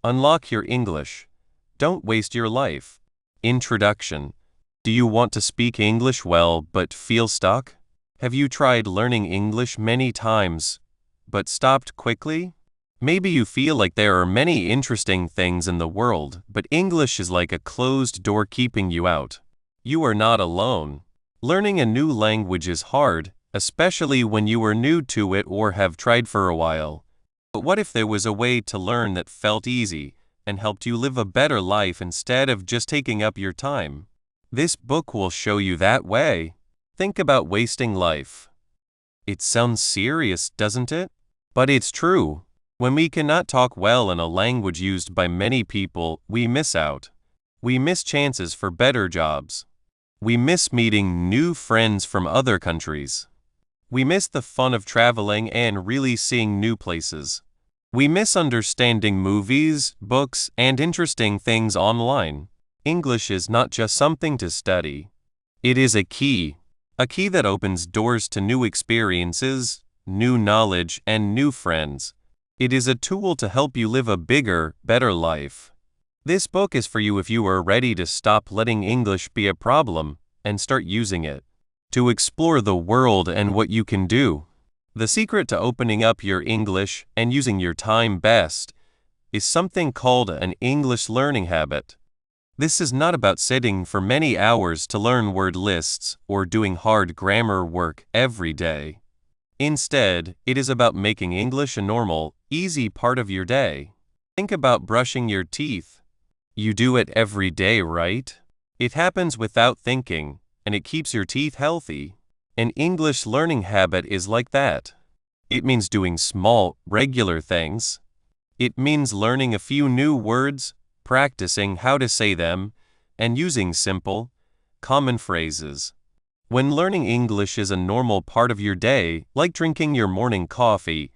Unlock your English. Don't waste your life. Introduction. Do you want to speak English well but feel stuck? Have you tried learning English many times but stopped quickly? Maybe you feel like there are many interesting things in the world, but English is like a closed door keeping you out. You are not alone. Learning a new language is hard, especially when you are new to it or have tried for a while. But what if there was a way to learn that felt easy and helped you live a better life instead of just taking up your time? This book will show you that way. Think about wasting life. It sounds serious, doesn't it? But it's true. When we cannot talk well in a language used by many people, we miss out. We miss chances for better jobs. We miss meeting new friends from other countries. We miss the fun of traveling and really seeing new places. We miss understanding movies, books, and interesting things online. English is not just something to study. It is a key that opens doors to new experiences, new knowledge, and new friends. It is a tool to help you live a bigger, better life. This book is for you if you are ready to stop letting English be a problem and start using it to explore the world and what you can do. The secret to opening up your English and using your time best is something called an English learning habit. This is not about sitting for many hours to learn word lists or doing hard grammar work every day. Instead, it is about making English a normal, easy part of your day. Think about brushing your teeth. You do it every day, right? It happens without thinking, and it keeps your teeth healthy. An English learning habit is like that. It means doing small, regular things. It means learning a few new words, practicing how to say them, and using simple, common phrases. When learning English is a normal part of your day, like drinking your morning coffee,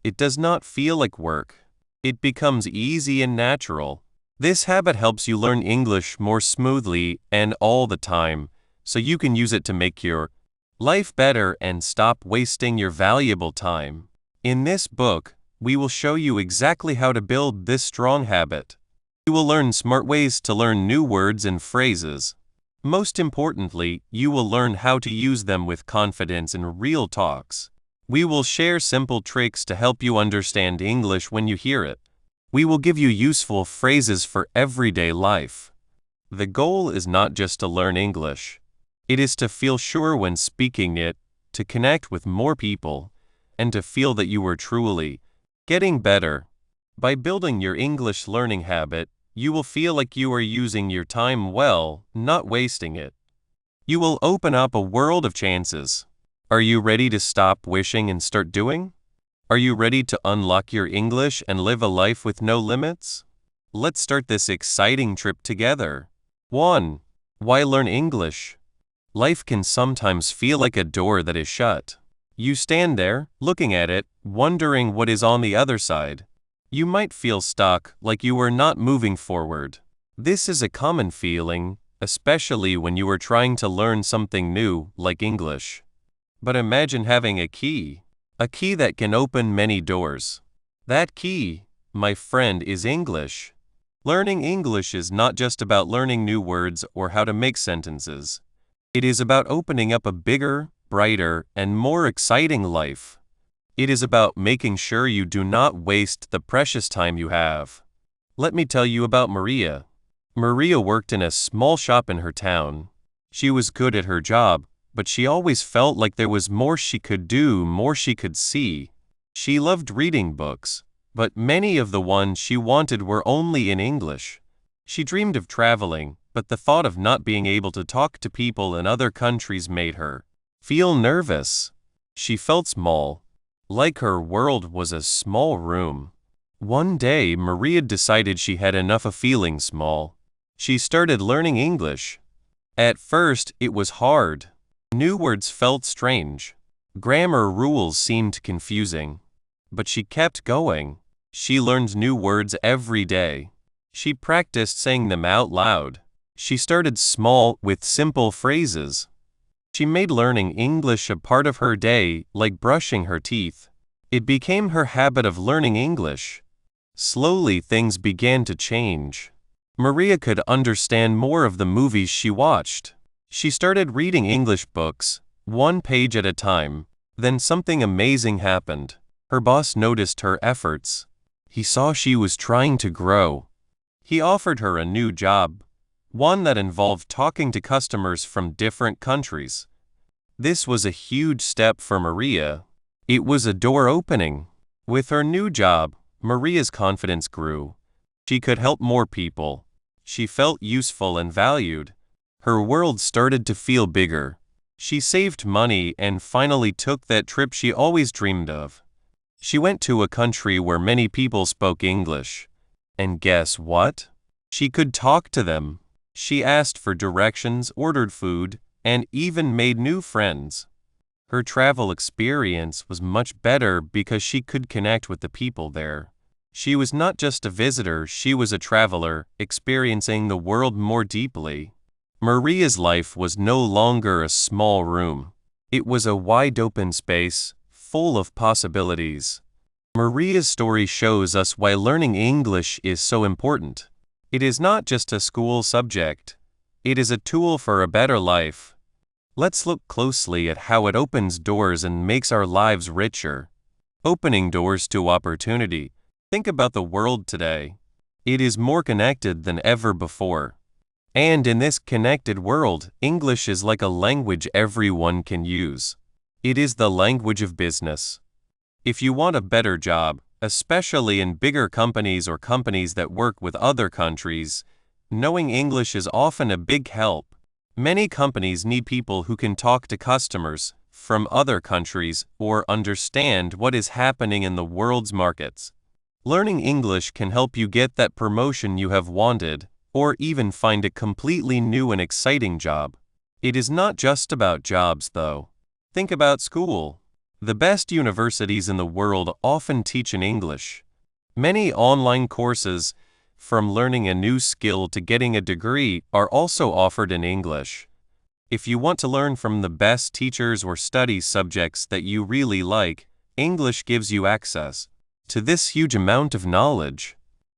it does not feel like work. It becomes easy and natural. This habit helps you learn English more smoothly and all the time, so you can use it to make your life better and stop wasting your valuable time. In this book, we will show you exactly how to build this strong habit. You will learn smart ways to learn new words and phrases. Most importantly, you will learn how to use them with confidence in real talks. We will share simple tricks to help you understand English when you hear it. We will give you useful phrases for everyday life. The goal is not just to learn English. It is to feel sure when speaking it, to connect with more people, and to feel that you are truly getting better. By building your English learning habit, you will feel like you are using your time well, not wasting it. You will open up a world of chances. Are you ready to stop wishing and start doing? Are you ready to unlock your English and live a life with no limits? Let's start this exciting trip together. 1. Why learn English? Life can sometimes feel like a door that is shut. You stand there, looking at it, wondering what is on the other side. You might feel stuck, like you are not moving forward. This is a common feeling, especially when you are trying to learn something new, like English. But imagine having a key that can open many doors. That key, my friend, is English. Learning English is not just about learning new words or how to make sentences. It is about opening up a bigger, brighter, and more exciting life. It is about making sure you do not waste the precious time you have. Let me tell you about Maria. Maria worked in a small shop in her town. She was good at her job, but she always felt like there was more she could do, more she could see. She loved reading books, but many of the ones she wanted were only in English. She dreamed of traveling, but the thought of not being able to talk to people in other countries made her feel nervous. She felt small, like her world was a small room. One day, Maria decided she had enough of feeling small. She started learning English. At first, it was hard. New words felt strange. Grammar rules seemed confusing. But she kept going. She learned new words every day. She practiced saying them out loud. She started small with simple phrases. She made learning English a part of her day, like brushing her teeth. It became her habit of learning English. Slowly, things began to change. Maria could understand more of the movies she watched. She started reading English books, one page at a time. Then something amazing happened. Her boss noticed her efforts. He saw she was trying to grow. He offered her a new job, one that involved talking to customers from different countries. This was a huge step for Maria. It was a door opening. With her new job, Maria's confidence grew. She could help more people. She felt useful and valued. Her world started to feel bigger. She saved money and finally took that trip she always dreamed of. She went to a country where many people spoke English. And guess what? She could talk to them. She asked for directions, ordered food, and even made new friends. Her travel experience was much better because she could connect with the people there. She was not just a visitor, she was a traveler, experiencing the world more deeply. Maria's life was no longer a small room. It was a wide-open space, full of possibilities. Maria's story shows us why learning English is so important. It is not just a school subject. It is a tool for a better life. Let's look closely at how it opens doors and makes our lives richer. Opening doors to opportunity. Think about the world today. It is more connected than ever before. And in this connected world, English is like a language everyone can use. It is the language of business. If you want a better job, especially in bigger companies or companies that work with other countries, knowing English is often a big help. Many companies need people who can talk to customers from other countries or understand what is happening in the world's markets. Learning English can help you get that promotion you have wanted, or even find a completely new and exciting job. It is not just about jobs, though. Think about school. The best universities in the world often teach in English. Many online courses, from learning a new skill to getting a degree, are also offered in English. If you want to learn from the best teachers or study subjects that you really like, English gives you access to this huge amount of knowledge.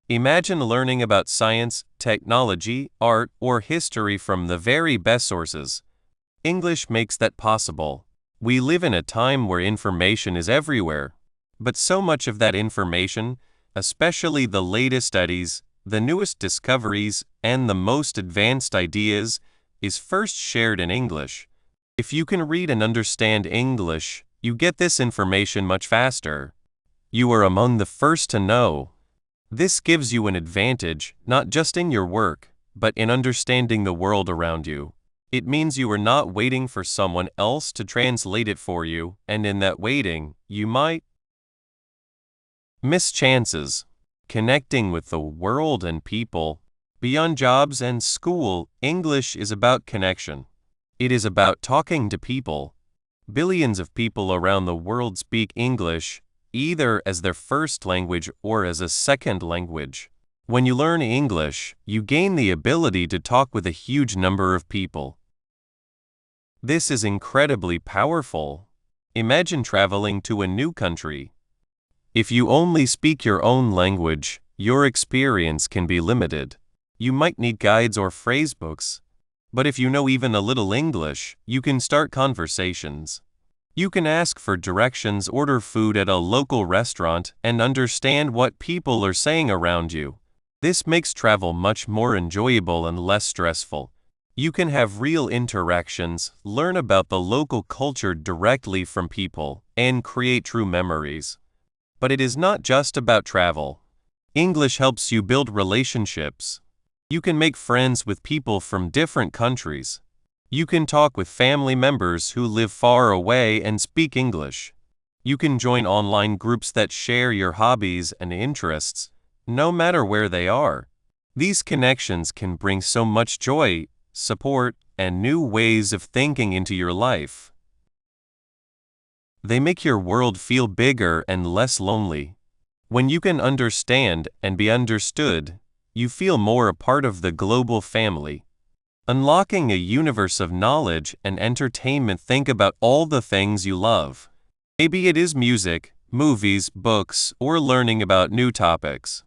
Imagine learning about science, technology, art, or history from the very best sources. English makes that possible. We live in a time where information is everywhere, but so much of that information, especially the latest studies, the newest discoveries, and the most advanced ideas, is first shared in English. If you can read and understand English, you get this information much faster. You are among the first to know. This gives you an advantage, not just in your work, but in understanding the world around you. It means you are not waiting for someone else to translate it for you, and in that waiting, you might miss chances. Connecting with the world and people. Beyond jobs and school, English is about connection. It is about talking to people. Billions of people around the world speak English, either as their first language or as a second language. When you learn English, you gain the ability to talk with a huge number of people. This is incredibly powerful. Imagine traveling to a new country. If you only speak your own language, your experience can be limited. You might need guides or phrase books. But if you know even a little English, you can start conversations. You can ask for directions, order food at a local restaurant, and understand what people are saying around you. This makes travel much more enjoyable and less stressful. You can have real interactions, learn about the local culture directly from people, and create true memories. But it is not just about travel. English helps you build relationships. You can make friends with people from different countries. You can talk with family members who live far away and speak English. You can join online groups that share your hobbies and interests, no matter where they are. These connections can bring so much joy, support, and new ways of thinking into your life. They make your world feel bigger and less lonely. When you can understand and be understood, you feel more a part of the global family. Unlocking a universe of knowledge and entertainment. Think about all the things you love. Maybe it is music, movies, books, or learning about new topics.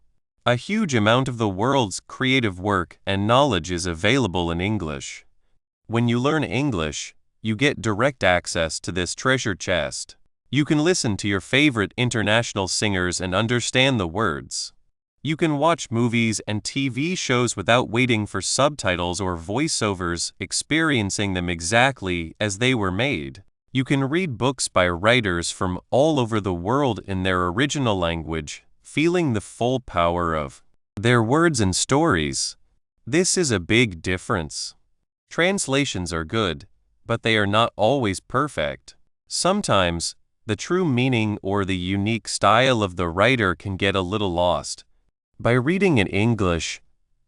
A huge amount of the world's creative work and knowledge is available in English. When you learn English, you get direct access to this treasure chest. You can listen to your favorite international singers and understand the words. You can watch movies and TV shows without waiting for subtitles or voiceovers, experiencing them exactly as they were made. You can read books by writers from all over the world in their original language, feeling the full power of their words and stories. This is a big difference. Translations are good, but they are not always perfect. Sometimes, the true meaning or the unique style of the writer can get a little lost. By reading in English,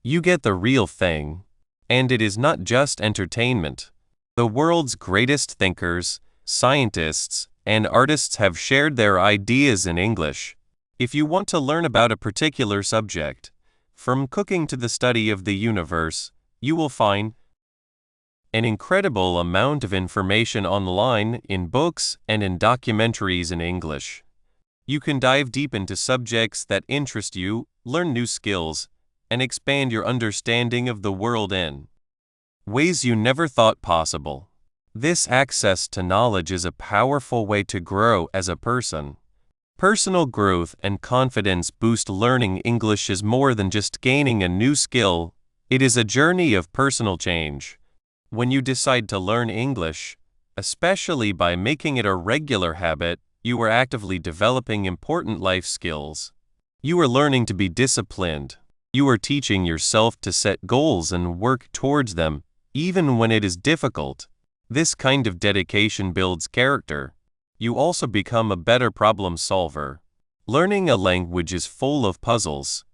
you get the real thing. And it is not just entertainment. The world's greatest thinkers, scientists, and artists have shared their ideas in English. If you want to learn about a particular subject, from cooking to the study of the universe, you will find an incredible amount of information online, in books, and in documentaries in English. You can dive deep into subjects that interest you, learn new skills, and expand your understanding of the world in ways you never thought possible. This access to knowledge is a powerful way to grow as a person. Personal growth and confidence boost. Learning English is more than just gaining a new skill, it is a journey of personal change. When you decide to learn English, especially by making it a regular habit, you are actively developing important life skills. You are learning to be disciplined. You are teaching yourself to set goals and work towards them, even when it is difficult. This kind of dedication builds character. You also become a better problem solver. Learning a language is full of puzzles.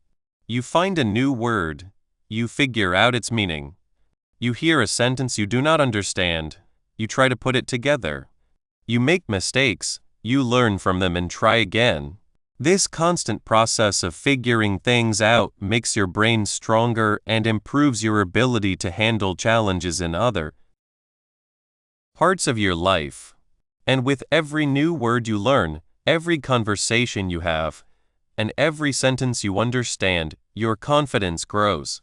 You find a new word. You figure out its meaning. You hear a sentence you do not understand. You try to put it together. You make mistakes. You learn from them and try again. This constant process of figuring things out makes your brain stronger and improves your ability to handle challenges in other parts of your life. And with every new word you learn, every conversation you have, and every sentence you understand, your confidence grows.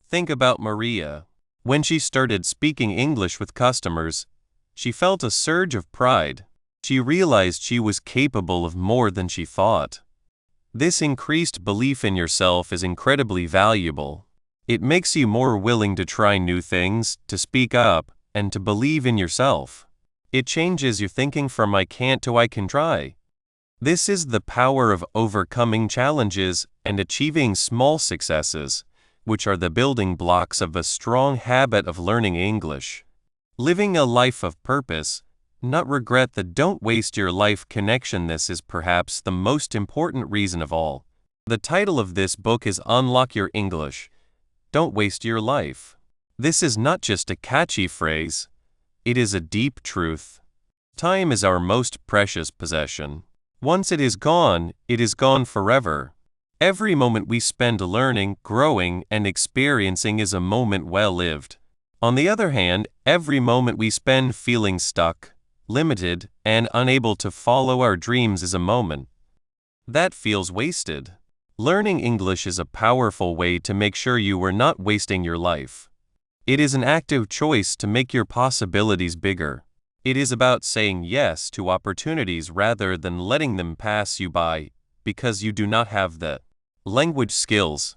Think about Maria. When she started speaking English with customers, she felt a surge of pride. She realized she was capable of more than she thought. This increased belief in yourself is incredibly valuable. It makes you more willing to try new things, to speak up, and to believe in yourself. It changes your thinking from I can't to I can try. This is the power of overcoming challenges and achieving small successes, which are the building blocks of a strong habit of learning English. Living a life of purpose, not regret. The don't waste your life connection. This is perhaps the most important reason of all. The title of this book is Unlock Your English. Don't waste your life. This is not just a catchy phrase. It is a deep truth. Time is our most precious possession. Once it is gone forever. Every moment we spend learning, growing, and experiencing is a moment well lived. On the other hand, every moment we spend feeling stuck, limited, and unable to follow our dreams is a moment that feels wasted. Learning English is a powerful way to make sure you are not wasting your life. It is an active choice to make your possibilities bigger. It is about saying yes to opportunities rather than letting them pass you by because you do not have the language skills.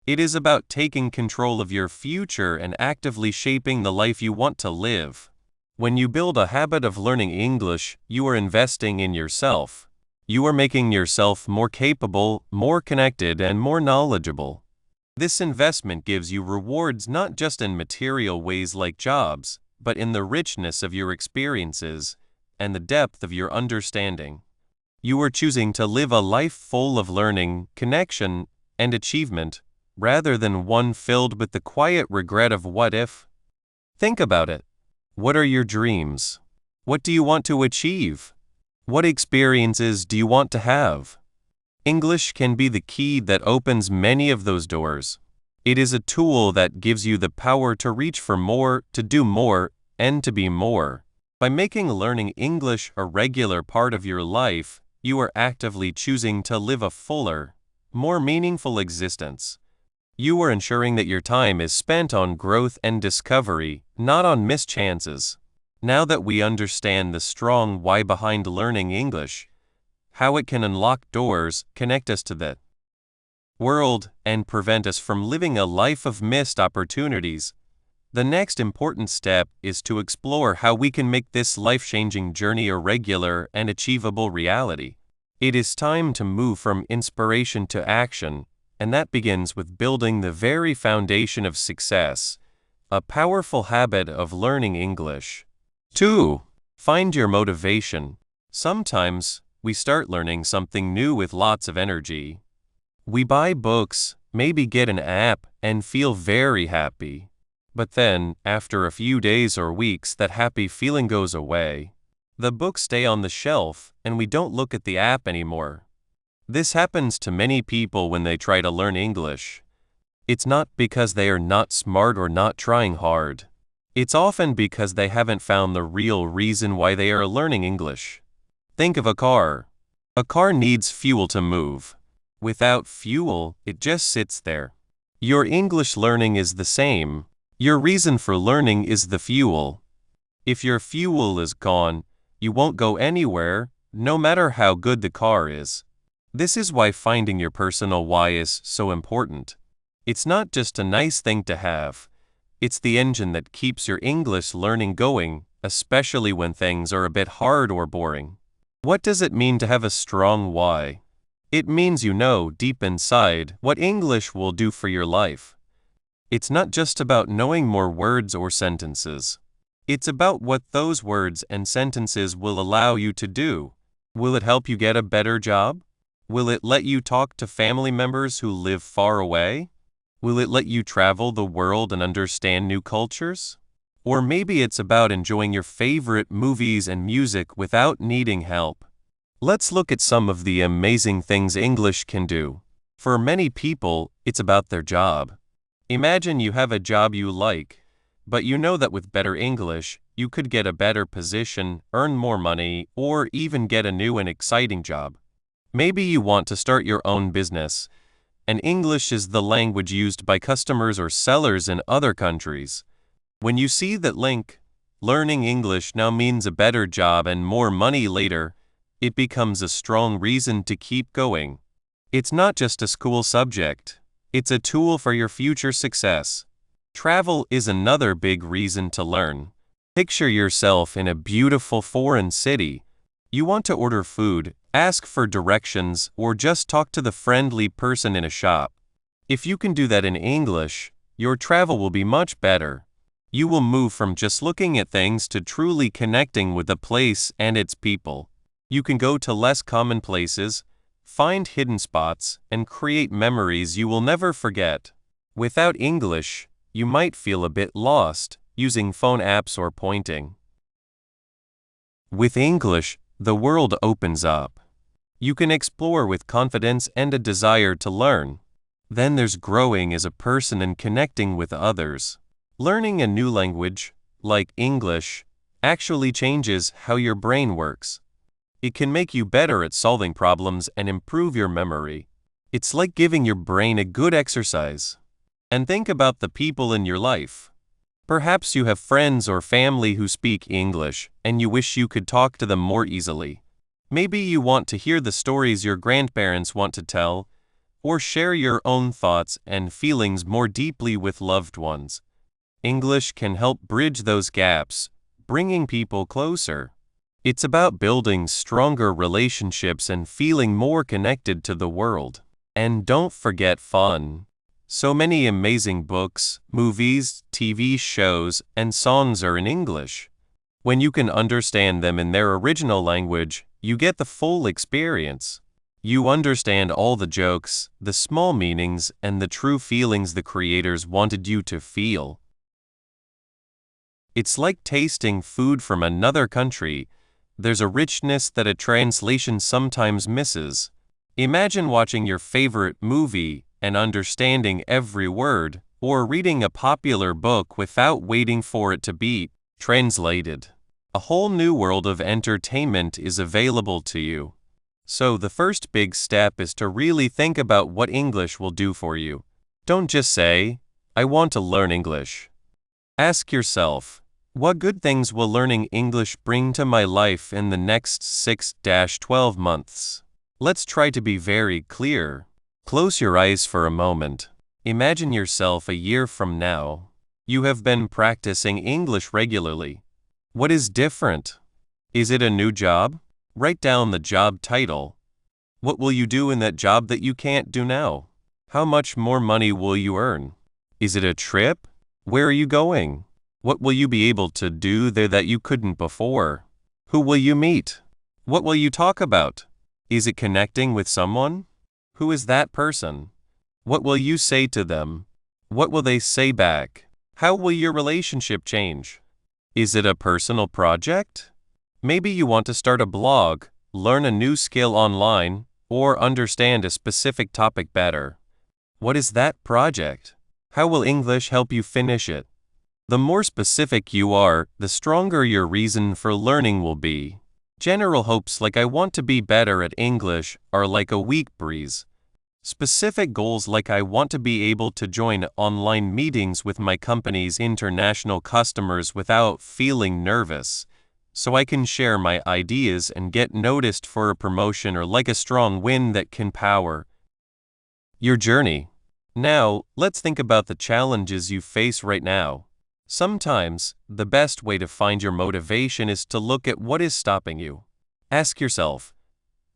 It is about taking control of your future and actively shaping the life you want to live. When you build a habit of learning English, you are investing in yourself. You are making yourself more capable, more connected, and more knowledgeable. This investment gives you rewards not just in material ways like jobs, but in the richness of your experiences and the depth of your understanding. You are choosing to live a life full of learning, connection, and achievement, rather than one filled with the quiet regret of what if. Think about it. What are your dreams? What do you want to achieve? What experiences do you want to have? English can be the key that opens many of those doors. It is a tool that gives you the power to reach for more, to do more, and to be more. By making learning English a regular part of your life, you are actively choosing to live a fuller, more meaningful existence. You are ensuring that your time is spent on growth and discovery, not on missed chances. Now that we understand the strong why behind learning English, how it can unlock doors, connect us to the world, and prevent us from living a life of missed opportunities, the next important step is to explore how we can make this life-changing journey a regular and achievable reality. It is time to move from inspiration to action, and that begins with building the very foundation of success, a powerful habit of learning English. 2. Find your motivation. Sometimes, we start learning something new with lots of energy. We buy books, maybe get an app, and feel very happy. But then, after a few days or weeks, that happy feeling goes away. The books stay on the shelf, and we don't look at the app anymore. This happens to many people when they try to learn English. It's not because they are not smart or not trying hard. It's often because they haven't found the real reason why they are learning English. Think of a car. A car needs fuel to move. Without fuel, it just sits there. Your English learning is the same. Your reason for learning is the fuel. If your fuel is gone, you won't go anywhere, no matter how good the car is. This is why finding your personal why is so important. It's not just a nice thing to have. It's the engine that keeps your English learning going, especially when things are a bit hard or boring. What does it mean to have a strong why? It means you know deep inside what English will do for your life. It's not just about knowing more words or sentences. It's about what those words and sentences will allow you to do. Will it help you get a better job? Will it let you talk to family members who live far away? Will it let you travel the world and understand new cultures? Or maybe it's about enjoying your favorite movies and music without needing help. Let's look at some of the amazing things English can do. For many people, it's about their job. Imagine you have a job you like, but you know that with better English, you could get a better position, earn more money, or even get a new and exciting job. Maybe you want to start your own business, and English is the language used by customers or sellers in other countries. When you see that link, learning English now means a better job and more money later, it becomes a strong reason to keep going. It's not just a school subject. It's a tool for your future success. Travel is another big reason to learn. Picture yourself in a beautiful foreign city. You want to order food, ask for directions, or just talk to the friendly person in a shop. If you can do that in English, your travel will be much better. You will move from just looking at things to truly connecting with the place and its people. You can go to less common places, find hidden spots, and create memories you will never forget. Without English, you might feel a bit lost, using phone apps or pointing. With English, the world opens up. You can explore with confidence and a desire to learn. Then there's growing as a person and connecting with others. Learning a new language, like English, actually changes how your brain works. It can make you better at solving problems and improve your memory. It's like giving your brain a good exercise. And think about the people in your life. Perhaps you have friends or family who speak English, and you wish you could talk to them more easily. Maybe you want to hear the stories your grandparents want to tell, or share your own thoughts and feelings more deeply with loved ones. English can help bridge those gaps, bringing people closer. It's about building stronger relationships and feeling more connected to the world. And don't forget fun. So many amazing books, movies, TV shows, and songs are in English. When you can understand them in their original language, you get the full experience. You understand all the jokes, the small meanings, and the true feelings the creators wanted you to feel. It's like tasting food from another country. There's a richness that a translation sometimes misses. Imagine watching your favorite movie and understanding every word, or reading a popular book without waiting for it to be translated. A whole new world of entertainment is available to you. So the first big step is to really think about what English will do for you. Don't just say, I want to learn English. Ask yourself, what good things will learning English bring to my life in the next 6-12 months? Let's try to be very clear. Close your eyes for a moment. Imagine yourself a year from now. You have been practicing English regularly. What is different? Is it a new job? Write down the job title. What will you do in that job that you can't do now? How much more money will you earn? Is it a trip? Where are you going? What will you be able to do there that you couldn't before? Who will you meet? What will you talk about? Is it connecting with someone? Who is that person? What will you say to them? What will they say back? How will your relationship change? Is it a personal project? Maybe you want to start a blog, learn a new skill online, or understand a specific topic better. What is that project? How will English help you finish it? The more specific you are, the stronger your reason for learning will be. General hopes like I want to be better at English are like a weak breeze. Specific goals like I want to be able to join online meetings with my company's international customers without feeling nervous, so I can share my ideas and get noticed for a promotion, or like a strong wind that can power your journey. Now, let's think about the challenges you face right now. Sometimes, the best way to find your motivation is to look at what is stopping you. Ask yourself,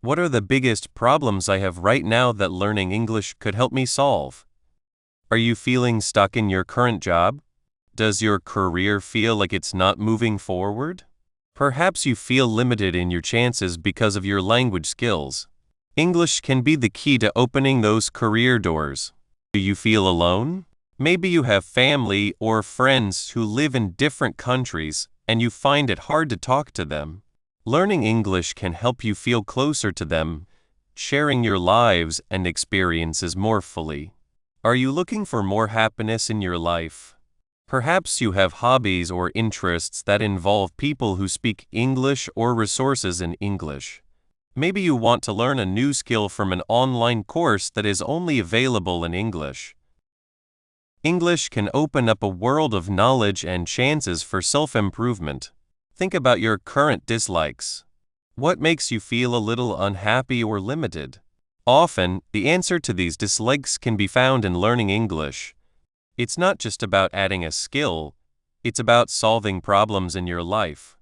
what are the biggest problems I have right now that learning English could help me solve? Are you feeling stuck in your current job? Does your career feel like it's not moving forward? Perhaps you feel limited in your chances because of your language skills. English can be the key to opening those career doors. Do you feel alone? Maybe you have family or friends who live in different countries and you find it hard to talk to them. Learning English can help you feel closer to them, sharing your lives and experiences more fully. Are you looking for more happiness in your life? Perhaps you have hobbies or interests that involve people who speak English or resources in English. Maybe you want to learn a new skill from an online course that is only available in English. English can open up a world of knowledge and chances for self-improvement. Think about your current dislikes. What makes you feel a little unhappy or limited? Often, the answer to these dislikes can be found in learning English. It's not just about adding a skill, it's about solving problems in your life.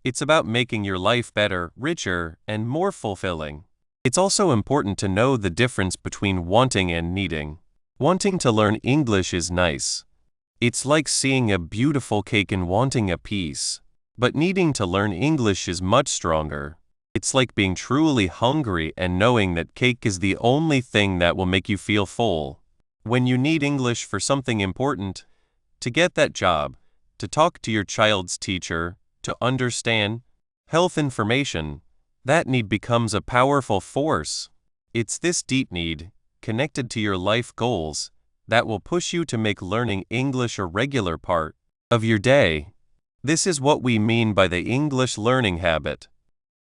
It's about making your life better, richer, and more fulfilling. It's also important to know the difference between wanting and needing. Wanting to learn English is nice. It's like seeing a beautiful cake and wanting a piece. But needing to learn English is much stronger. It's like being truly hungry and knowing that cake is the only thing that will make you feel full. When you need English for something important, to get that job, to talk to your child's teacher, to understand health information, that need becomes a powerful force. It's this deep need, connected to your life goals, that will push you to make learning English a regular part of your day. This is what we mean by the English learning habit.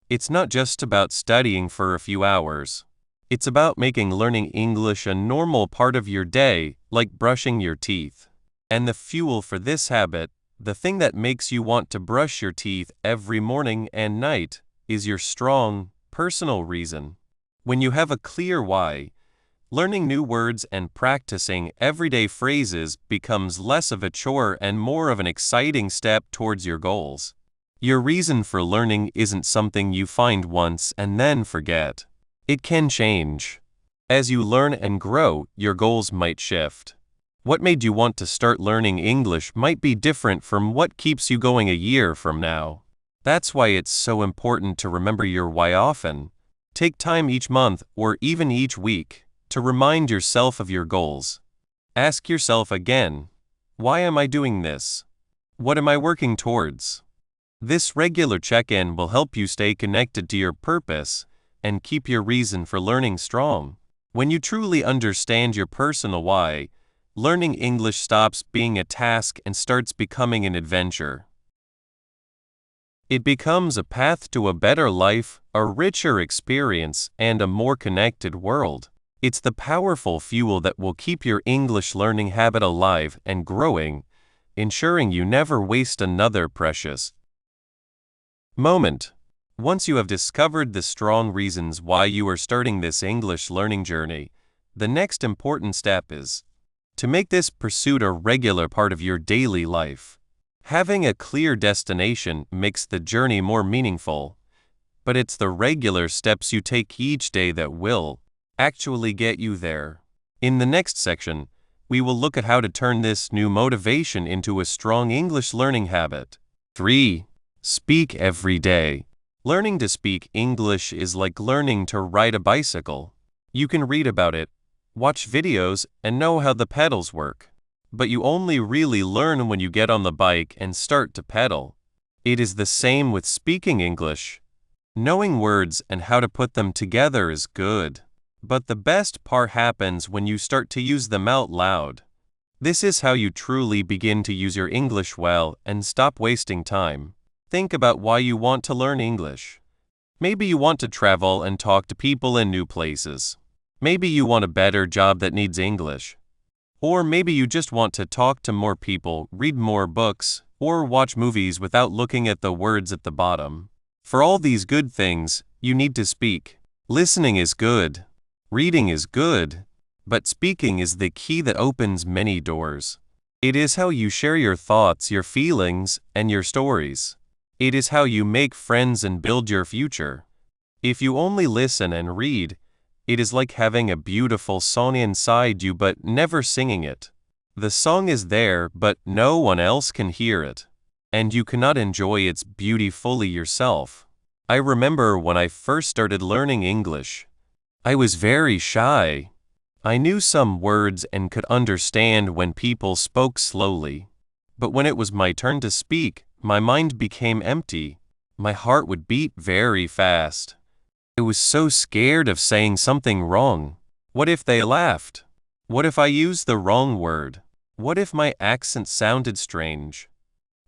It's not just about studying for a few hours. It's about making learning English a normal part of your day, like brushing your teeth. And the fuel for this habit, the thing that makes you want to brush your teeth every morning and night, is your strong, personal reason. When you have a clear why, learning new words and practicing everyday phrases becomes less of a chore and more of an exciting step towards your goals. Your reason for learning isn't something you find once and then forget. It can change. As you learn and grow, your goals might shift. What made you want to start learning English might be different from what keeps you going a year from now. That's why it's so important to remember your why often. Take time each month or even each week to remind yourself of your goals. Ask yourself again, why am I doing this? What am I working towards? This regular check-in will help you stay connected to your purpose and keep your reason for learning strong. When you truly understand your personal why, learning English stops being a task and starts becoming an adventure. It becomes a path to a better life, a richer experience, and a more connected world. It's the powerful fuel that will keep your English learning habit alive and growing, ensuring you never waste another precious moment. Once you have discovered the strong reasons why you are starting this English learning journey, the next important step is to make this pursuit a regular part of your daily life. Having a clear destination makes the journey more meaningful, but it's the regular steps you take each day that will actually get you there. In the next section, we will look at how to turn this new motivation into a strong English learning habit. 3. Speak every day. Learning to speak English is like learning to ride a bicycle. You can read about it, watch videos, and know how the pedals work. But you only really learn when you get on the bike and start to pedal. It is the same with speaking English. Knowing words and how to put them together is good, but the best part happens when you start to use them out loud. This is how you truly begin to use your English well and stop wasting time. Think about why you want to learn English. Maybe you want to travel and talk to people in new places. Maybe you want a better job that needs English. Or maybe you just want to talk to more people, read more books, or watch movies without looking at the words at the bottom. For all these good things, you need to speak. Listening is good. Reading is good. But speaking is the key that opens many doors. It is how you share your thoughts, your feelings, and your stories. It is how you make friends and build your future. If you only listen and read, it is like having a beautiful song inside you but never singing it. The song is there, but no one else can hear it, and you cannot enjoy its beauty fully yourself. I remember when I first started learning English. I was very shy. I knew some words and could understand when people spoke slowly. But when it was my turn to speak, my mind became empty. My heart would beat very fast. I was so scared of saying something wrong. What if they laughed? What if I used the wrong word? What if my accent sounded strange?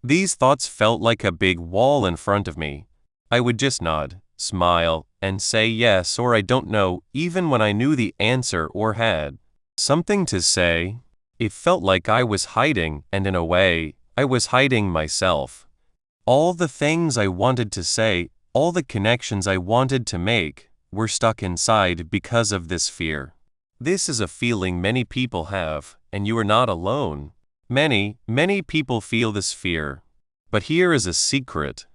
These thoughts felt like a big wall in front of me. I would just nod, smile, and say yes or I don't know, even when I knew the answer or had something to say. It felt like I was hiding, and in a way, I was hiding myself. All the things I wanted to say, all the connections I wanted to make, were stuck inside because of this fear. This is a feeling many people have, and you are not alone. Many people feel this fear. But here is a secret.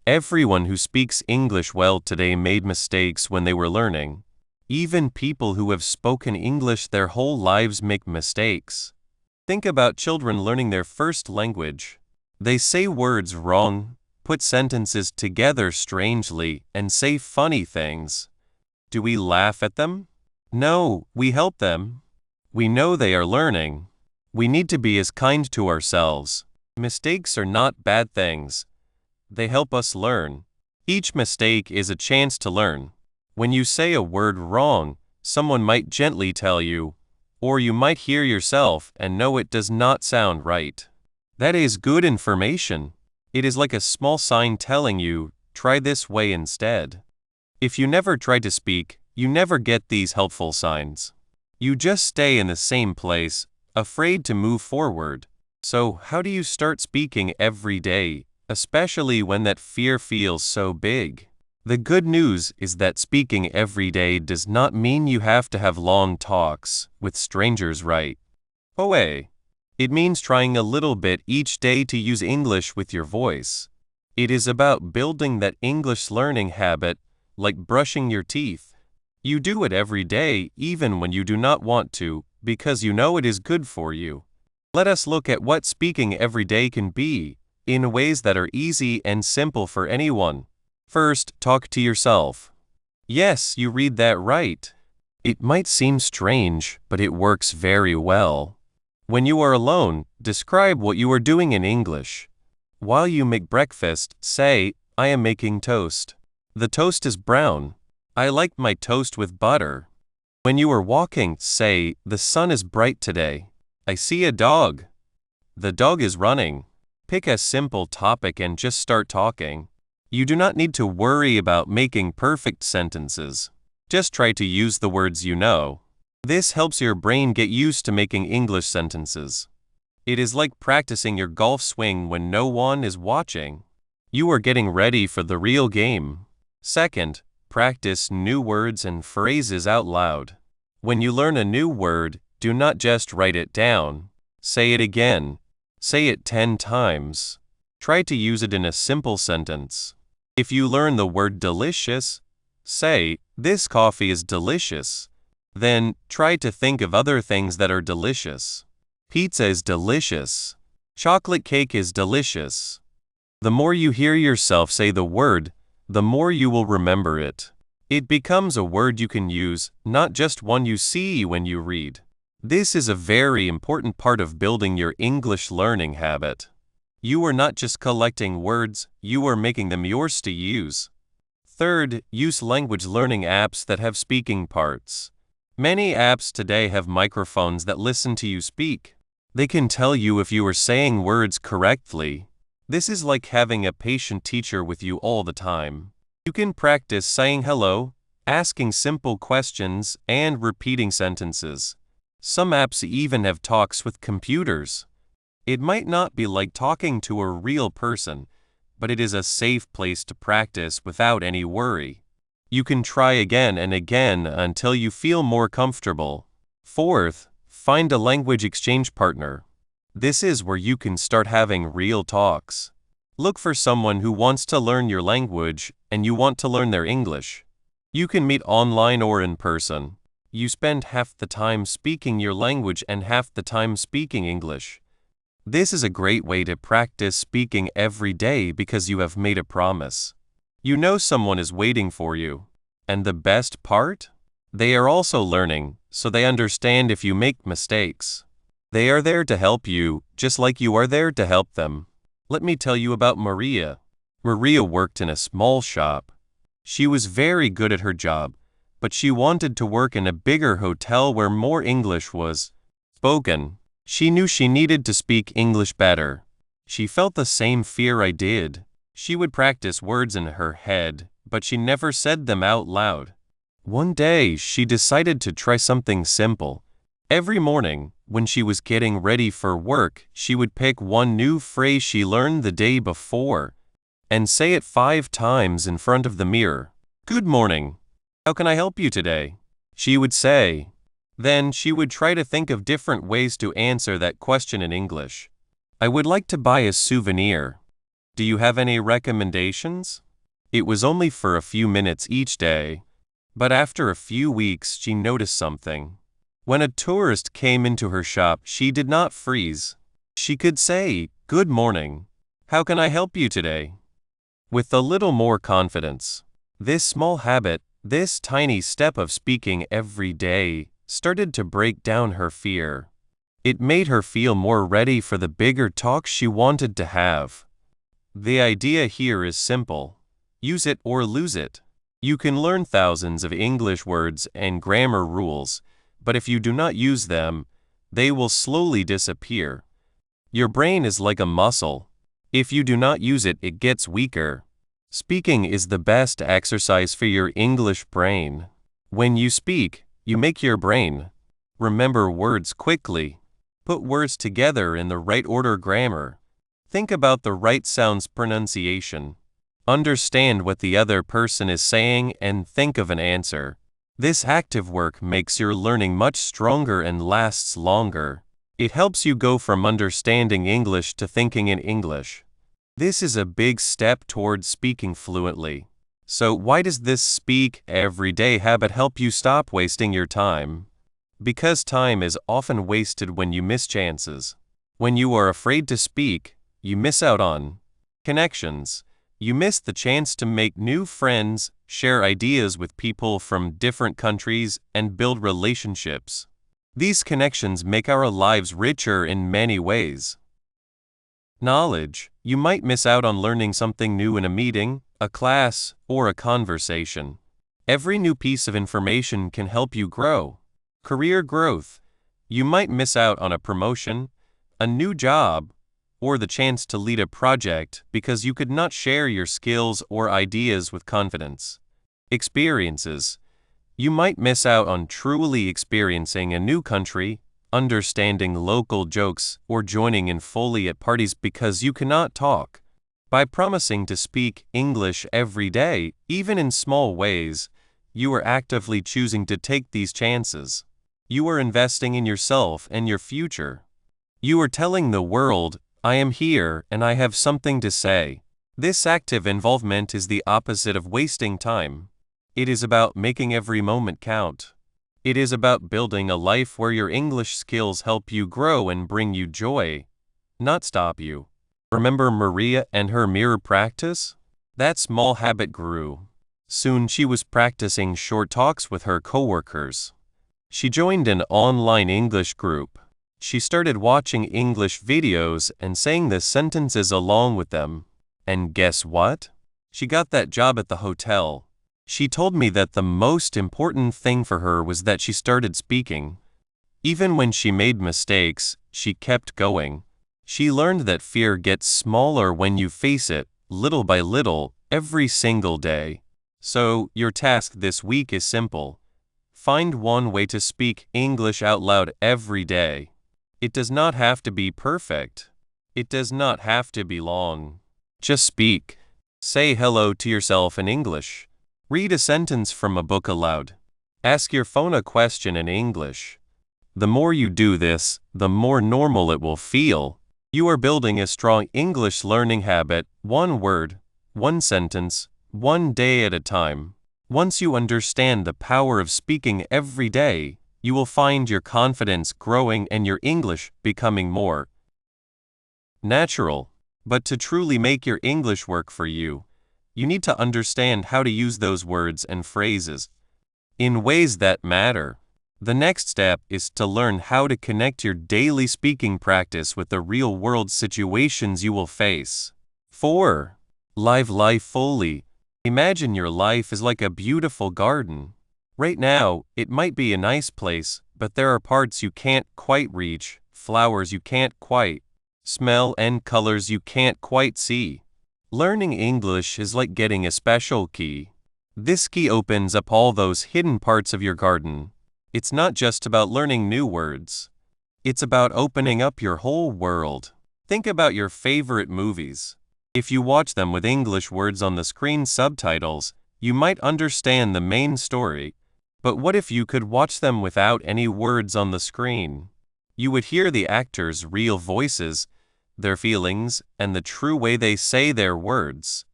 Everyone who speaks English well today made mistakes when they were learning. Even people who have spoken English their whole lives make mistakes. Think about children learning their first language. They say words wrong, put sentences together strangely, and say funny things. Do we laugh at them? No, we help them. We know they are learning. We need to be as kind to ourselves. Mistakes are not bad things. They help us learn. Each mistake is a chance to learn. When you say a word wrong, someone might gently tell you, or you might hear yourself and know it does not sound right. That is good information. It is like a small sign telling you, try this way instead. If you never try to speak, you never get these helpful signs. You just stay in the same place, afraid to move forward. So, how do you start speaking every day, especially when that fear feels so big? The good news is that speaking every day does not mean you have to have long talks with strangers right away. It means trying a little bit each day to use English with your voice. It is about building that English learning habit, like brushing your teeth. You do it every day, even when you do not want to, because you know it is good for you. Let us look at what speaking every day can be, in ways that are easy and simple for anyone. First, talk to yourself. Yes, you read that right. It might seem strange, but it works very well. When you are alone, describe what you are doing in English. While you make breakfast, say, I am making toast. The toast is brown. I like my toast with butter. When you are walking, say, the sun is bright today. I see a dog. The dog is running. Pick a simple topic and just start talking. You do not need to worry about making perfect sentences. Just try to use the words you know. This helps your brain get used to making English sentences. It is like practicing your golf swing when no one is watching. You are getting ready for the real game. Second, practice new words and phrases out loud. When you learn a new word, do not just write it down. Say it again. Say it 10 times. Try to use it in a simple sentence. If you learn the word delicious, say, "This coffee is delicious." Then, try to think of other things that are delicious. Pizza is delicious. Chocolate cake is delicious. The more you hear yourself say the word, the more you will remember it. It becomes a word you can use, not just one you see when you read. This is a very important part of building your English learning habit. You are not just collecting words, you are making them yours to use. Third, use language learning apps that have speaking parts. Many apps today have microphones that listen to you speak. They can tell you if you are saying words correctly. This is like having a patient teacher with you all the time. You can practice saying hello, asking simple questions, and repeating sentences. Some apps even have talks with computers. It might not be like talking to a real person, but it is a safe place to practice without any worry. You can try again and again until you feel more comfortable. Fourth, find a language exchange partner. This is where you can start having real talks. Look for someone who wants to learn your language and you want to learn their English. You can meet online or in person. You spend half the time speaking your language and half the time speaking English. This is a great way to practice speaking every day because you have made a promise. You know someone is waiting for you. And the best part? They are also learning, so they understand if you make mistakes. They are there to help you, just like you are there to help them. Let me tell you about Maria. Maria worked in a small shop. She was very good at her job, but she wanted to work in a bigger hotel where more English was spoken. She knew she needed to speak English better. She felt the same fear I did. She would practice words in her head, but she never said them out loud. One day, she decided to try something simple. Every morning, when she was getting ready for work, she would pick one new phrase she learned the day before and say it 5 times in front of the mirror. "Good morning. How can I help you today?" she would say. Then she would try to think of different ways to answer that question in English. "I would like to buy a souvenir. Do you have any recommendations?" It was only for a few minutes each day, but after a few weeks she noticed something. When a tourist came into her shop, she did not freeze. She could say, "Good morning. How can I help you today?" with a little more confidence. This small habit, this tiny step of speaking every day, started to break down her fear. It made her feel more ready for the bigger talks she wanted to have. The idea here is simple. Use it or lose it. You can learn thousands of English words and grammar rules, but if you do not use them, they will slowly disappear. Your brain is like a muscle. If you do not use it, it gets weaker. Speaking is the best exercise for your English brain. When you speak, you make your brain remember words quickly. Put words together in the right order grammar. Think about the right sounds pronunciation. Understand what the other person is saying and think of an answer. This active work makes your learning much stronger and lasts longer. It helps you go from understanding English to thinking in English. This is a big step towards speaking fluently. So why does this speak every day habit help you stop wasting your time? Because time is often wasted when you miss chances. When you are afraid to speak, you miss out on connections. You miss the chance to make new friends, share ideas with people from different countries, and build relationships. These connections make our lives richer in many ways. Knowledge. You might miss out on learning something new in a meeting, a class, or a conversation. Every new piece of information can help you grow. Career growth. You might miss out on a promotion, a new job, or the chance to lead a project because you could not share your skills or ideas with confidence. Experiences. You might miss out on truly experiencing a new country, understanding local jokes, or joining in fully at parties because you cannot talk. By promising to speak English every day, even in small ways, you are actively choosing to take these chances. You are investing in yourself and your future. You are telling the world, I am here and I have something to say. This active involvement is the opposite of wasting time. It is about making every moment count. It is about building a life where your English skills help you grow and bring you joy, not stop you. Remember Maria and her mirror practice? That small habit grew. Soon she was practicing short talks with her coworkers. She joined an online English group. She started watching English videos and saying the sentences along with them. And guess what? She got that job at the hotel. She told me that the most important thing for her was that she started speaking. Even when she made mistakes, she kept going. She learned that fear gets smaller when you face it, little by little, every single day. So, your task this week is simple. Find one way to speak English out loud every day. It does not have to be perfect. It does not have to be long. Just speak. Say hello to yourself in English. Read a sentence from a book aloud. Ask your phone a question in English. The more you do this, the more normal it will feel. You are building a strong English learning habit, one word, one sentence, one day at a time. Once you understand the power of speaking every day, you will find your confidence growing and your English becoming more natural. But to truly make your English work for you, you need to understand how to use those words and phrases in ways that matter. The next step is to learn how to connect your daily speaking practice with the real-world situations you will face. 4. Live life fully. Imagine your life is like a beautiful garden. Right now, it might be a nice place, but there are parts you can't quite reach, flowers you can't quite smell, and colors you can't quite see. Learning English is like getting a special key. This key opens up all those hidden parts of your garden. It's not just about learning new words. It's about opening up your whole world. Think about your favorite movies. If you watch them with English words on the screen subtitles, you might understand the main story. But what if you could watch them without any words on the screen? You would hear the actors' real voices, their feelings, and the true way they say their words.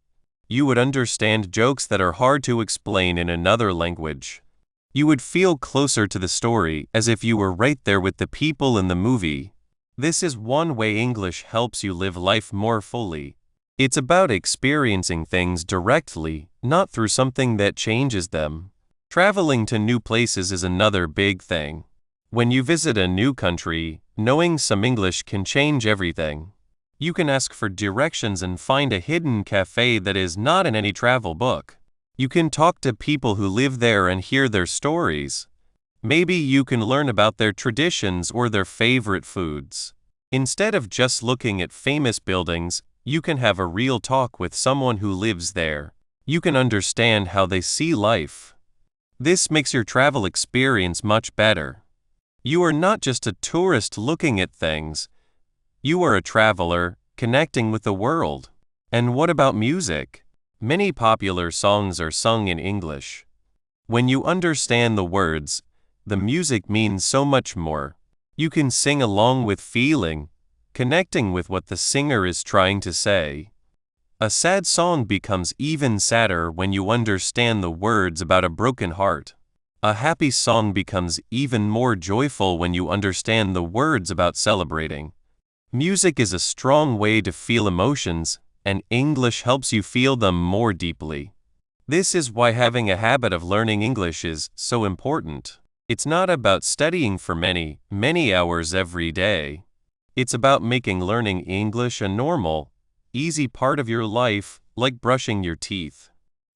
You would understand jokes that are hard to explain in another language. You would feel closer to the story as if you were right there with the people in the movie. This is one way English helps you live life more fully. It's about experiencing things directly, not through something that changes them. Traveling to new places is another big thing. When you visit a new country, knowing some English can change everything. You can ask for directions and find a hidden cafe that is not in any travel book. You can talk to people who live there and hear their stories. Maybe you can learn about their traditions or their favorite foods. Instead of just looking at famous buildings, you can have a real talk with someone who lives there. You can understand how they see life. This makes your travel experience much better. You are not just a tourist looking at things. You are a traveler, connecting with the world. And what about music? Many popular songs are sung in English. When you understand the words, the music means so much more. You can sing along with feeling, connecting with what the singer is trying to say. A sad song becomes even sadder when you understand the words about a broken heart. A happy song becomes even more joyful when you understand the words about celebrating. Music is a strong way to feel emotions, and English helps you feel them more deeply. This is why having a habit of learning English is so important. It's not about studying for many, many hours every day. It's about making learning English a normal, easy part of your life, like brushing your teeth.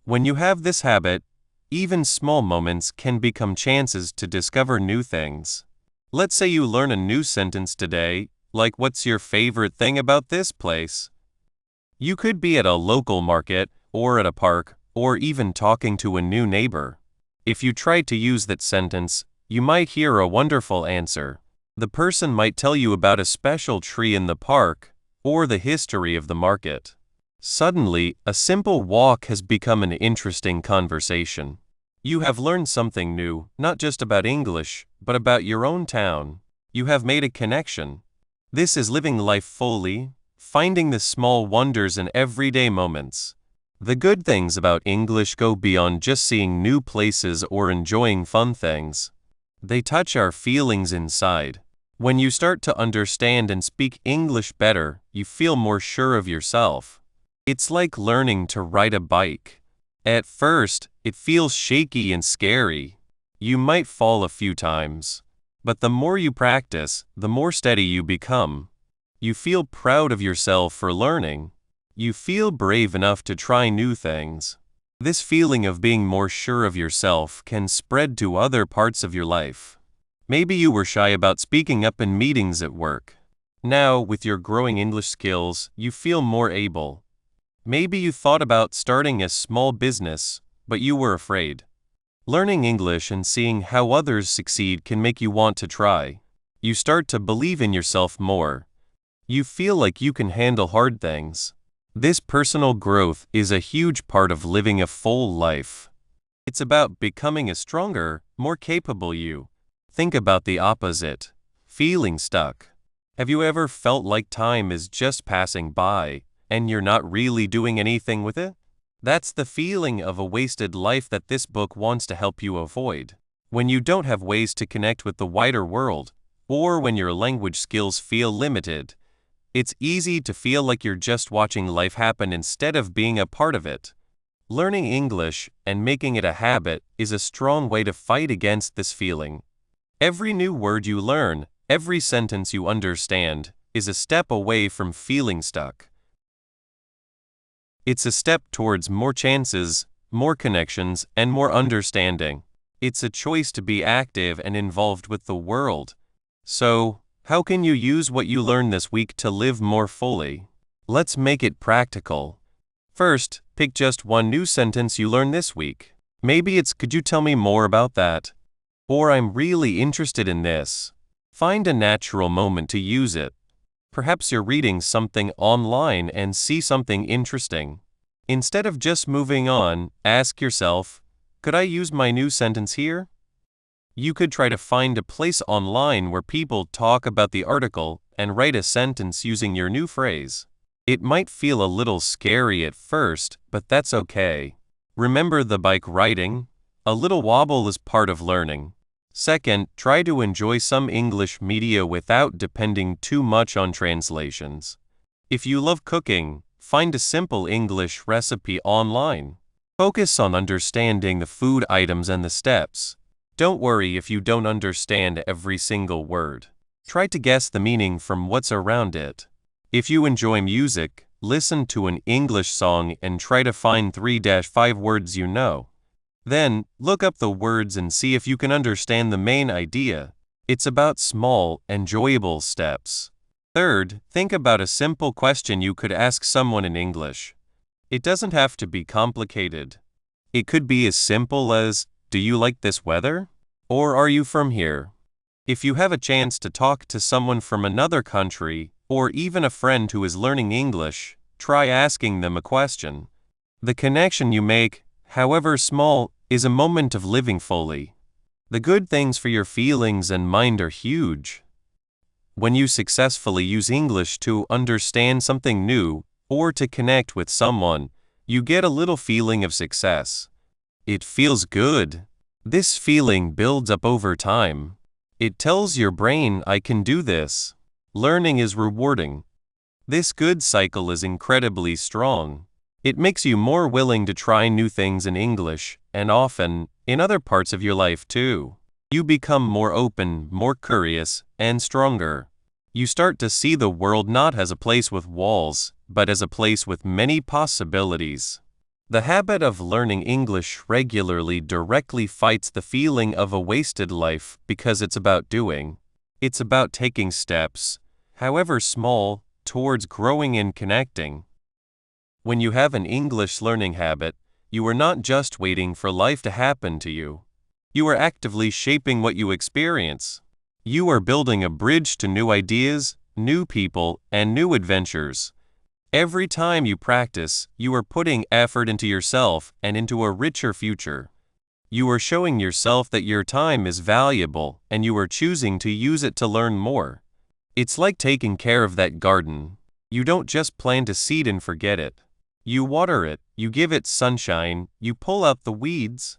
When you have this habit, even small moments can become chances to discover new things. Let's say you learn a new sentence today. Like, what's your favorite thing about this place? You could be at a local market, or at a park, or even talking to a new neighbor. If you try to use that sentence, you might hear a wonderful answer. The person might tell you about a special tree in the park, or the history of the market. Suddenly, a simple walk has become an interesting conversation. You have learned something new, not just about English, but about your own town. You have made a connection. This is living life fully, finding the small wonders in everyday moments. The good things about English go beyond just seeing new places or enjoying fun things. They touch our feelings inside. When you start to understand and speak English better, you feel more sure of yourself. It's like learning to ride a bike. At first, it feels shaky and scary. You might fall a few times. But the more you practice, the more steady you become. You feel proud of yourself for learning. You feel brave enough to try new things. This feeling of being more sure of yourself can spread to other parts of your life. Maybe you were shy about speaking up in meetings at work. Now, with your growing English skills, you feel more able. Maybe you thought about starting a small business, but you were afraid. Learning English and seeing how others succeed can make you want to try. You start to believe in yourself more. You feel like you can handle hard things. This personal growth is a huge part of living a full life. It's about becoming a stronger, more capable you. Think about the opposite. Feeling stuck. Have you ever felt like time is just passing by, and you're not really doing anything with it? That's the feeling of a wasted life that this book wants to help you avoid. When you don't have ways to connect with the wider world, or when your language skills feel limited, it's easy to feel like you're just watching life happen instead of being a part of it. Learning English and making it a habit is a strong way to fight against this feeling. Every new word you learn, every sentence you understand, is a step away from feeling stuck. It's a step towards more chances, more connections, and more understanding. It's a choice to be active and involved with the world. So, how can you use what you learned this week to live more fully? Let's make it practical. First, pick just one new sentence you learned this week. Maybe it's "Could you tell me more about that?" Or "I'm really interested in this." Find a natural moment to use it. Perhaps you're reading something online and see something interesting. Instead of just moving on, ask yourself, "Could I use my new sentence here?" You could try to find a place online where people talk about the article and write a sentence using your new phrase. It might feel a little scary at first, but that's okay. Remember the bike riding? A little wobble is part of learning. Second, try to enjoy some English media without depending too much on translations. If you love cooking, find a simple English recipe online. Focus on understanding the food items and the steps. Don't worry if you don't understand every single word. Try to guess the meaning from what's around it. If you enjoy music, listen to an English song and try to find 3-5 words you know. Then, look up the words and see if you can understand the main idea. It's about small, enjoyable steps. Third, think about a simple question you could ask someone in English. It doesn't have to be complicated. It could be as simple as, "Do you like this weather?" Or "Are you from here?" If you have a chance to talk to someone from another country, or even a friend who is learning English, try asking them a question. The connection you make, however small, is a moment of living fully. The good things for your feelings and mind are huge. When you successfully use English to understand something new, or to connect with someone, you get a little feeling of success. It feels good. This feeling builds up over time. It tells your brain, "I can do this." Learning is rewarding. This good cycle is incredibly strong. It makes you more willing to try new things in English, and often, in other parts of your life too. You become more open, more curious, and stronger. You start to see the world not as a place with walls, but as a place with many possibilities. The habit of learning English regularly directly fights the feeling of a wasted life because it's about doing. It's about taking steps, however small, towards growing and connecting. When you have an English learning habit, you are not just waiting for life to happen to you. You are actively shaping what you experience. You are building a bridge to new ideas, new people, and new adventures. Every time you practice, you are putting effort into yourself and into a richer future. You are showing yourself that your time is valuable and you are choosing to use it to learn more. It's like taking care of that garden. You don't just plant a seed and forget it. You water it, you give it sunshine, you pull out the weeds.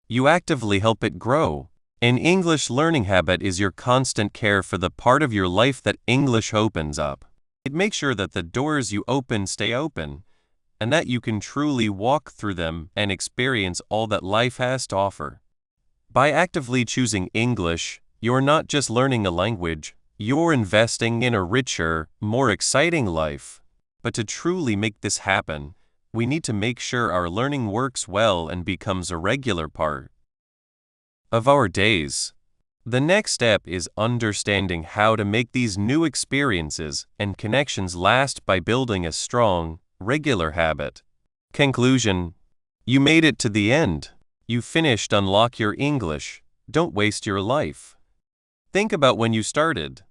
You actively help it grow. An English learning habit is your constant care for the part of your life that English opens up. It makes sure that the doors you open stay open, and that you can truly walk through them and experience all that life has to offer. By actively choosing English, you're not just learning a language, you're investing in a richer, more exciting life. But to truly make this happen, we need to make sure our learning works well and becomes a regular part of our days. The next step is understanding how to make these new experiences and connections last by building a strong, regular habit. Conclusion: you made it to the end. You finished Unlock Your English. Don't waste your life. Think about when you started.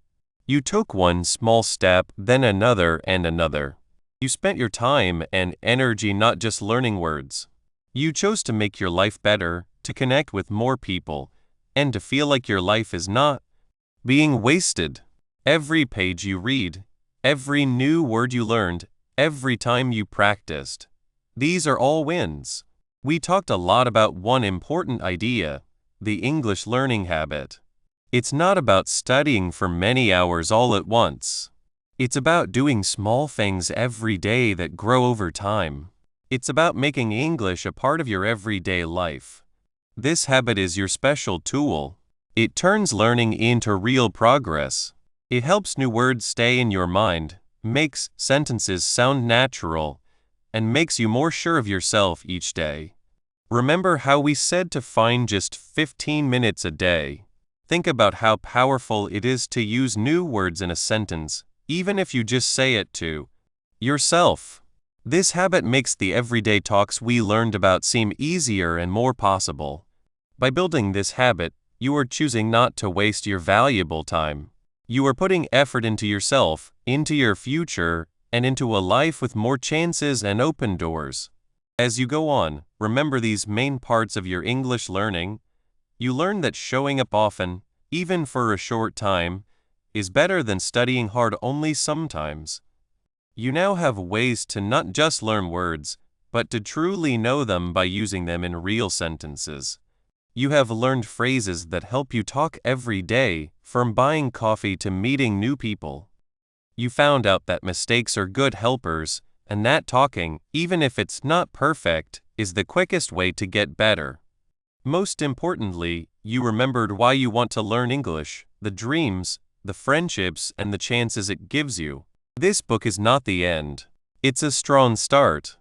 You took one small step, then another and another. You spent your time and energy not just learning words. You chose to make your life better, to connect with more people, and to feel like your life is not being wasted. Every page you read, every new word you learned, every time you practiced. These are all wins. We talked a lot about one important idea, the English learning habit. It's not about studying for many hours all at once. It's about doing small things every day that grow over time. It's about making English a part of your everyday life. This habit is your special tool. It turns learning into real progress. It helps new words stay in your mind, makes sentences sound natural, and makes you more sure of yourself each day. Remember how we said to find just 15 minutes a day. Think about how powerful it is to use new words in a sentence, even if you just say it to yourself. This habit makes the everyday talks we learned about seem easier and more possible. By building this habit, you are choosing not to waste your valuable time. You are putting effort into yourself, into your future, and into a life with more chances and open doors. As you go on, remember these main parts of your English learning. You learn that showing up often, even for a short time, is better than studying hard only sometimes. You now have ways to not just learn words, but to truly know them by using them in real sentences. You have learned phrases that help you talk every day, from buying coffee to meeting new people. You found out that mistakes are good helpers, and that talking, even if it's not perfect, is the quickest way to get better. Most importantly, you remembered why you want to learn English, the dreams, the friendships, and the chances it gives you. This book is not the end. It's a strong start.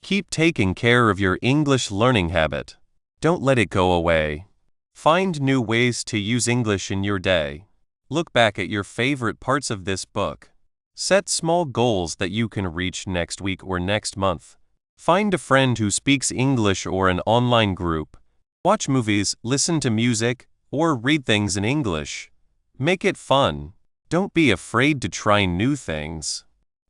Keep taking care of your English learning habit. Don't let it go away. Find new ways to use English in your day. Look back at your favorite parts of this book. Set small goals that you can reach next week or next month. Find a friend who speaks English or an online group. Watch movies, listen to music, or read things in English. Make it fun. Don't be afraid to try new things.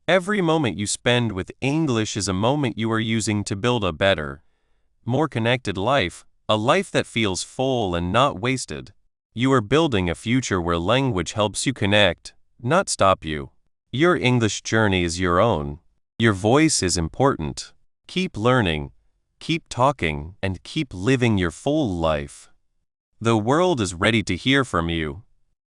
Every moment you spend with English is a moment you are using to build a better, more connected life, a life that feels full and not wasted. You are building a future where language helps you connect, not stop you. Your English journey is your own. Your voice is important. Keep learning, keep talking, and keep living your full life. The world is ready to hear from you.